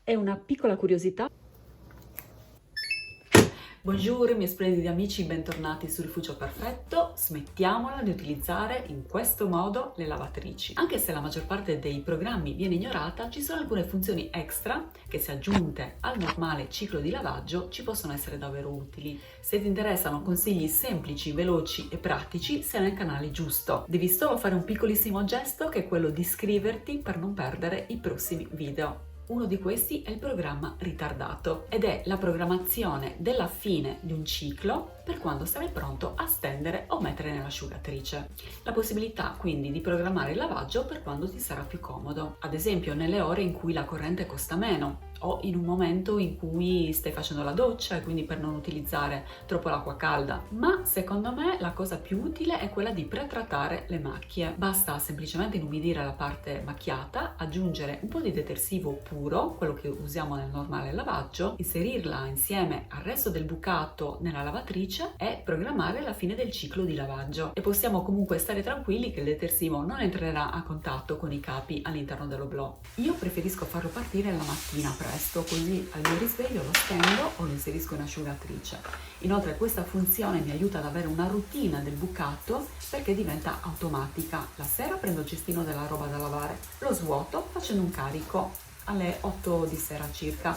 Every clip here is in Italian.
È una piccola curiosità. Buongiorno miei splendidi amici, bentornati su Rifugio Perfetto. Smettiamola di utilizzare in questo modo le lavatrici. Anche se la maggior parte dei programmi viene ignorata, ci sono alcune funzioni extra che, se aggiunte al normale ciclo di lavaggio, ci possono essere davvero utili. Se ti interessano consigli semplici, veloci e pratici, sei nel canale giusto. Devi solo fare un piccolissimo gesto, che è quello di iscriverti per non perdere i prossimi video. Uno di questi è il programma ritardato ed è la programmazione della fine di un ciclo per quando sarai pronto a stendere o mettere nell'asciugatrice. La possibilità quindi di programmare il lavaggio per quando ti sarà più comodo, ad esempio nelle ore in cui la corrente costa meno o in un momento in cui stai facendo la doccia e quindi per non utilizzare troppo l'acqua calda. Ma secondo me la cosa più utile è quella di pretrattare le macchie. Basta semplicemente inumidire la parte macchiata, aggiungere un po' di detersivo puro, quello che usiamo nel normale lavaggio, inserirla insieme al resto del bucato nella lavatrice e programmare la fine del ciclo di lavaggio. E possiamo comunque stare tranquilli che il detersivo non entrerà a contatto con i capi all'interno dell'oblò. Io preferisco farlo partire la mattina presto, così al mio risveglio lo stendo o lo inserisco in asciugatrice. Inoltre questa funzione mi aiuta ad avere una routine del bucato perché diventa automatica. La sera prendo il cestino della roba da lavare, lo svuoto facendo un carico alle 8 di sera circa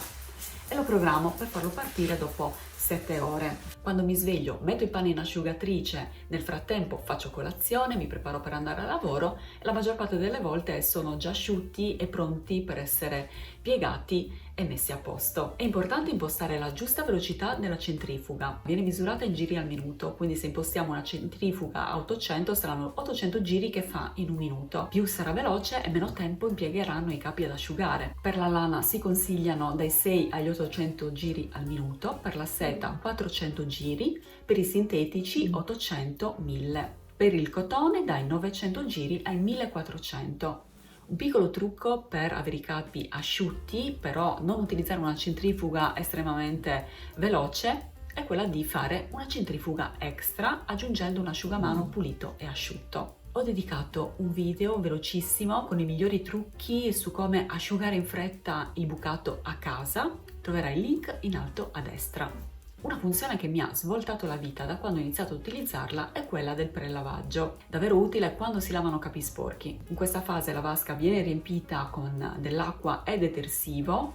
e lo programmo per farlo partire dopo 7 ore. Quando mi sveglio metto i panni in asciugatrice, nel frattempo faccio colazione, mi preparo per andare a lavoro e la maggior parte delle volte sono già asciutti e pronti per essere piegati e messi a posto. È importante impostare la giusta velocità della centrifuga. Viene misurata in giri al minuto, quindi se impostiamo una centrifuga a 800 saranno 800 giri che fa in un minuto. Più sarà veloce e meno tempo impiegheranno i capi ad asciugare. Per la lana si consigliano dai 6 agli 800 giri al minuto, per la seta 400 giri, per i sintetici 800-1000, per il cotone dai 900 giri ai 1400. Un piccolo trucco per avere i capi asciutti, però non utilizzare una centrifuga estremamente veloce, è quella di fare una centrifuga extra aggiungendo un asciugamano pulito e asciutto. Ho dedicato un video velocissimo con i migliori trucchi su come asciugare in fretta il bucato a casa. Troverai il link in alto a destra. Una funzione che mi ha svoltato la vita da quando ho iniziato ad utilizzarla è quella del prelavaggio, davvero utile quando si lavano capi sporchi. In questa fase la vasca viene riempita con dell'acqua e detersivo,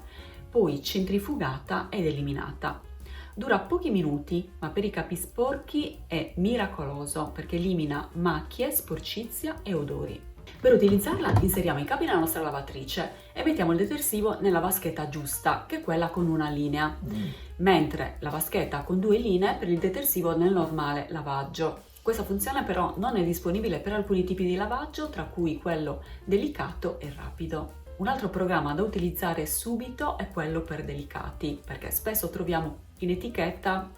poi centrifugata ed eliminata. Dura pochi minuti, ma per i capi sporchi è miracoloso perché elimina macchie, sporcizia e odori. Per utilizzarla inseriamo i capi nella nostra lavatrice e mettiamo il detersivo nella vaschetta giusta, che è quella con una linea, mentre la vaschetta con 2 linee per il detersivo nel normale lavaggio. Questa funzione però non è disponibile per alcuni tipi di lavaggio, tra cui quello delicato e rapido. Un altro programma da utilizzare subito è quello per delicati, perché spesso troviamo in etichetta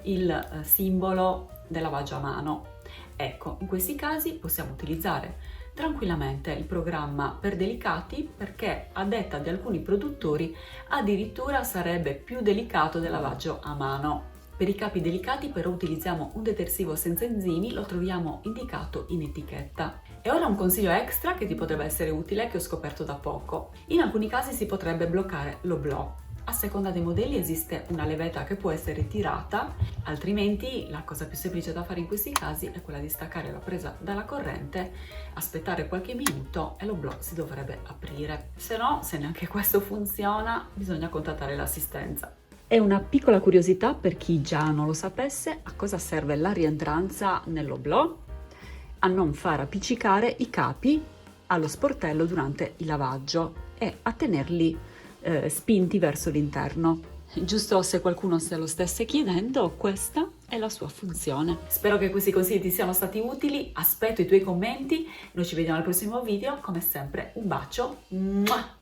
il simbolo del lavaggio a mano. Ecco, in questi casi possiamo utilizzare tranquillamente il programma per delicati perché, a detta di alcuni produttori, addirittura sarebbe più delicato del lavaggio a mano. Per i capi delicati però utilizziamo un detersivo senza enzimi, lo troviamo indicato in etichetta. E ora un consiglio extra che ti potrebbe essere utile, che ho scoperto da poco. In alcuni casi si potrebbe bloccare l'oblò. A seconda dei modelli esiste una levetta che può essere tirata, altrimenti la cosa più semplice da fare in questi casi è quella di staccare la presa dalla corrente, aspettare qualche minuto e l'oblò si dovrebbe aprire. Se no, se neanche questo funziona, bisogna contattare l'assistenza. È una piccola curiosità per chi già non lo sapesse: a cosa serve la rientranza nell'oblò? A non far appiccicare i capi allo sportello durante il lavaggio e a tenerli spinti verso l'interno. Giusto se qualcuno se lo stesse chiedendo, questa è la sua funzione. Spero che questi consigli ti siano stati utili, aspetto i tuoi commenti, noi ci vediamo al prossimo video, come sempre un bacio. Mua!